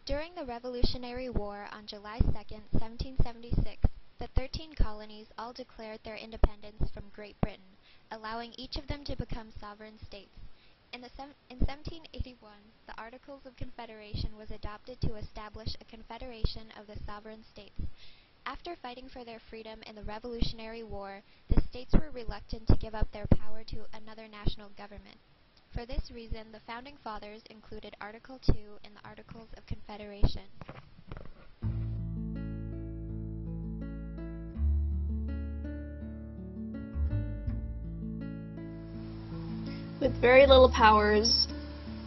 During the Revolutionary War on July 2, 1776, the 13 colonies all declared their independence from Great Britain, allowing each of them to become sovereign states. In 1781, the Articles of Confederation was adopted to establish a confederation of the sovereign states. After fighting for their freedom in the Revolutionary War, the states were reluctant to give up their power to another national government. For this reason, the Founding Fathers included Article 2 in the Articles of Confederation. With very little powers,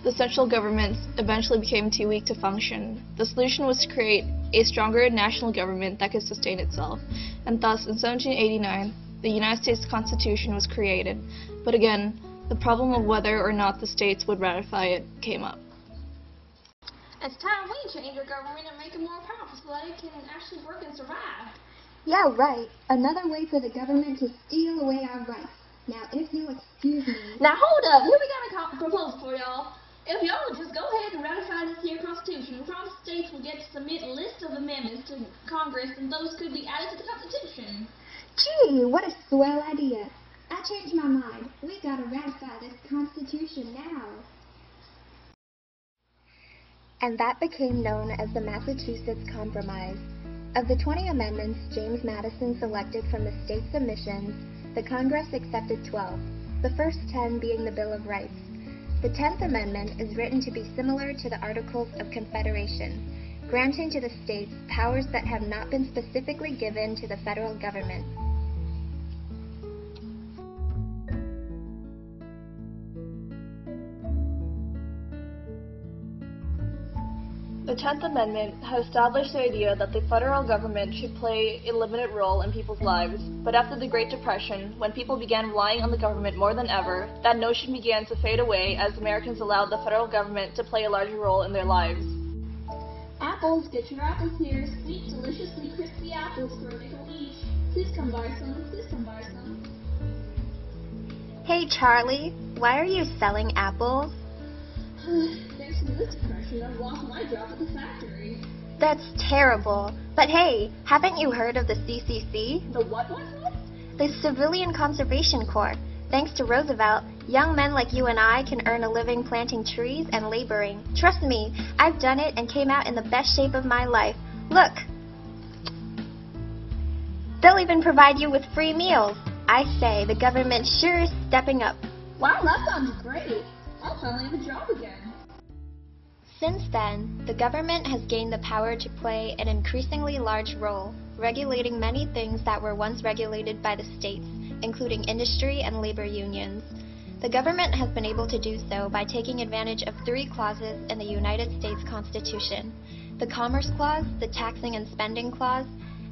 the central government eventually became too weak to function. The solution was to create a stronger national government that could sustain itself, and thus in 1789 the United States Constitution was created. But again, the problem of whether or not the states would ratify it came up. It's time we change our government and make it more powerful so that it can actually work and survive. Yeah, right. Another way for the government to steal away our rights. Now, if you'll excuse me... Now, hold up. Here we got a proposal for y'all. If y'all would just go ahead and ratify this here Constitution, the promised states will get to submit a list of amendments to Congress, and those could be added to the Constitution. Gee, what a swell idea. I changed my mind. We've got to ratify this Constitution now. And that became known as the Massachusetts Compromise. Of the 20 amendments James Madison selected from the state submissions, the Congress accepted 12, the first 10 being the Bill of Rights. The 10th Amendment is written to be similar to the Articles of Confederation, granting to the states powers that have not been specifically given to the federal government. The 10th Amendment had established the idea that the federal government should play a limited role in people's lives, but after the Great Depression, when people began relying on the government more than ever, that notion began to fade away as Americans allowed the federal government to play a larger role in their lives. Apples, get your apples here. Sweet, deliciously crispy apples for a nickel each. Please come buy some, please come buy some. Hey Charlie, why are you selling apples? Thanks to this depression, I've lost my job at the factory. That's terrible. But hey, haven't you heard of the CCC? The what? The Civilian Conservation Corps. Thanks to Roosevelt, young men like you and I can earn a living planting trees and laboring. Trust me, I've done it and came out in the best shape of my life. Look! They'll even provide you with free meals. I say, the government sure is stepping up. Wow, that sounds great. I'll finally have a job again. Since then, the government has gained the power to play an increasingly large role, regulating many things that were once regulated by the states, including industry and labor unions. The government has been able to do so by taking advantage of 3 clauses in the United States Constitution: the Commerce Clause, the Taxing and Spending Clause,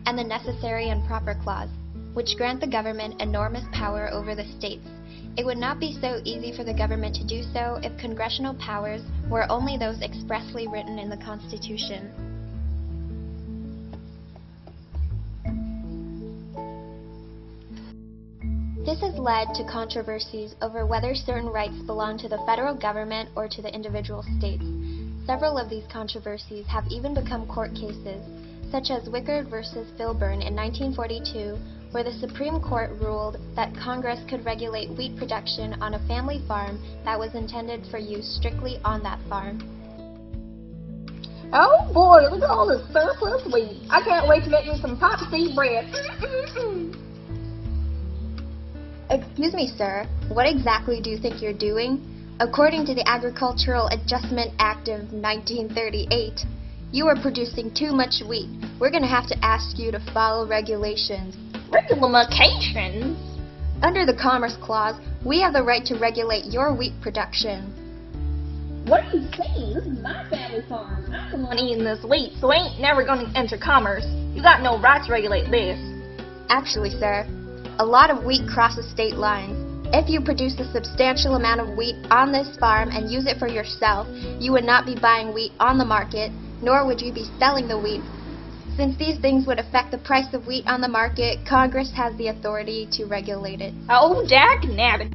and the Necessary and Proper Clause, which grant the government enormous power over the states. It would not be so easy for the government to do so if congressional powers were only those expressly written in the Constitution. This has led to controversies over whether certain rights belong to the federal government or to the individual states. Several of these controversies have even become court cases, such as Wickard versus Filburn in 1942, where the Supreme Court ruled that Congress could regulate wheat production on a family farm that was intended for use strictly on that farm. Oh boy, look at all this surplus wheat. I can't wait to make me some poppy bread. Excuse me, sir, what exactly do you think you're doing? According to the Agricultural Adjustment Act of 1938, you are producing too much wheat. We're going to have to ask you to follow regulations. Regulations? Under the Commerce Clause, we have the right to regulate your wheat production. What are you saying? This is my family farm. I'm the one eating this wheat, so I ain't never gonna enter commerce. You got no right to regulate this. Actually, sir, a lot of wheat crosses state lines. If you produce a substantial amount of wheat on this farm and use it for yourself, you would not be buying wheat on the market, nor would you be selling the wheat. Since these things would affect the price of wheat on the market, Congress has the authority to regulate it. Oh, dag nabbit.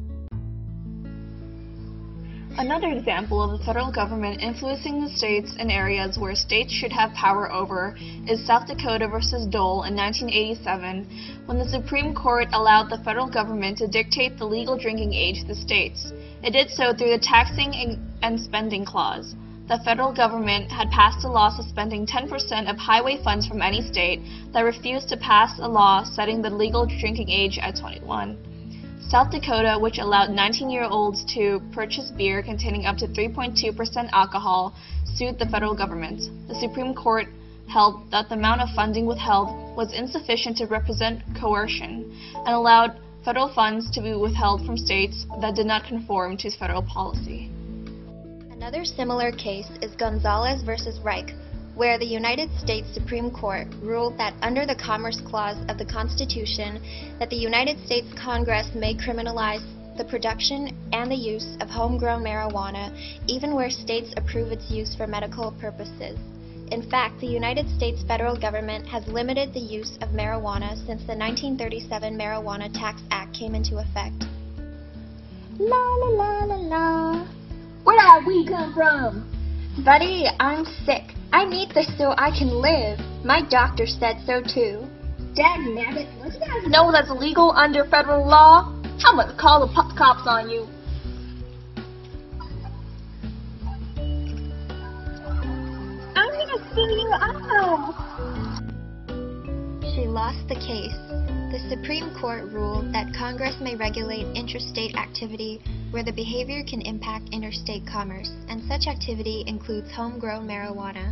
Another example of the federal government influencing the states in areas where states should have power over is South Dakota versus Dole in 1987, when the Supreme Court allowed the federal government to dictate the legal drinking age of the states. It did so through the Taxing and Spending Clause. The federal government had passed a law suspending 10% of highway funds from any state that refused to pass a law setting the legal drinking age at 21. South Dakota, which allowed 19-year-olds to purchase beer containing up to 3.2% alcohol, sued the federal government. The Supreme Court held that the amount of funding withheld was insufficient to represent coercion and allowed federal funds to be withheld from states that did not conform to federal policy. Another similar case is Gonzalez versus Reich, where the United States Supreme Court ruled that under the Commerce Clause of the Constitution that the United States Congress may criminalize the production and the use of homegrown marijuana even where states approve its use for medical purposes. In fact, the United States federal government has limited the use of marijuana since the 1937 Marijuana Tax Act came into effect. La la la la la. Where did we come from? Buddy, I'm sick. I need this so I can live. My doctor said so too. Dagnabbit, let's not Know that's illegal under federal law? I'm gonna call the cops on you. I'm gonna sue you out. She lost the case. The Supreme Court ruled that Congress may regulate interstate activity where the behavior can impact interstate commerce, and such activity includes homegrown marijuana.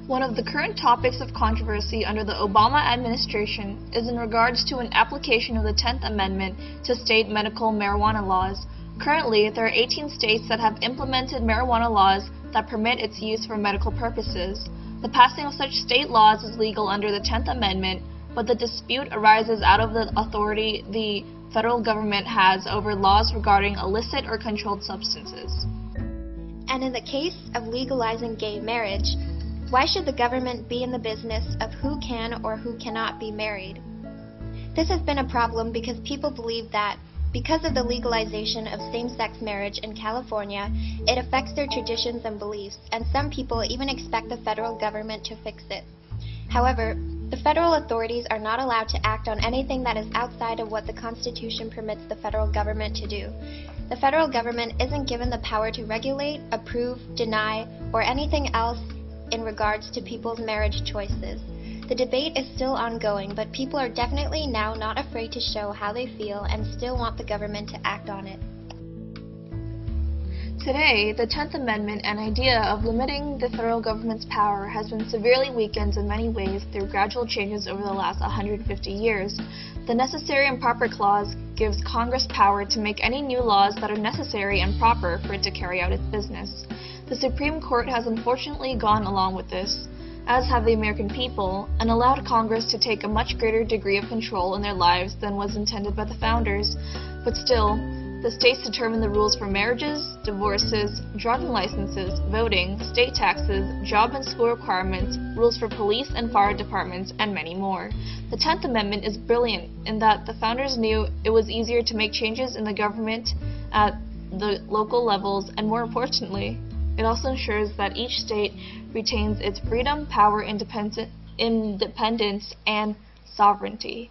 One of the current topics of controversy under the Obama administration is in regards to an application of the 10th Amendment to state medical marijuana laws. Currently, there are 18 states that have implemented marijuana laws that permit its use for medical purposes. The passing of such state laws is legal under the 10th Amendment, but the dispute arises out of the authority the federal government has over laws regarding illicit or controlled substances. And in the case of legalizing gay marriage, why should the government be in the business of who can or who cannot be married? This has been a problem because people believe that because of the legalization of same-sex marriage in California, it affects their traditions and beliefs, and some people even expect the federal government to fix it. However, the federal authorities are not allowed to act on anything that is outside of what the Constitution permits the federal government to do. The federal government isn't given the power to regulate, approve, deny, or anything else in regards to people's marriage choices. The debate is still ongoing, but people are definitely now not afraid to show how they feel and still want the government to act on it. Today, the 10th Amendment and idea of limiting the federal government's power has been severely weakened in many ways through gradual changes over the last 150 years. The Necessary and Proper Clause gives Congress power to make any new laws that are necessary and proper for it to carry out its business. The Supreme Court has unfortunately gone along with this, as have the American people, and allowed Congress to take a much greater degree of control in their lives than was intended by the founders. But still, the states determine the rules for marriages, divorces, driving licenses, voting, state taxes, job and school requirements, rules for police and fire departments, and many more. The 10th Amendment is brilliant in that the founders knew it was easier to make changes in the government at the local levels, and more importantly, it also ensures that each state retains its freedom, power, independence, and sovereignty.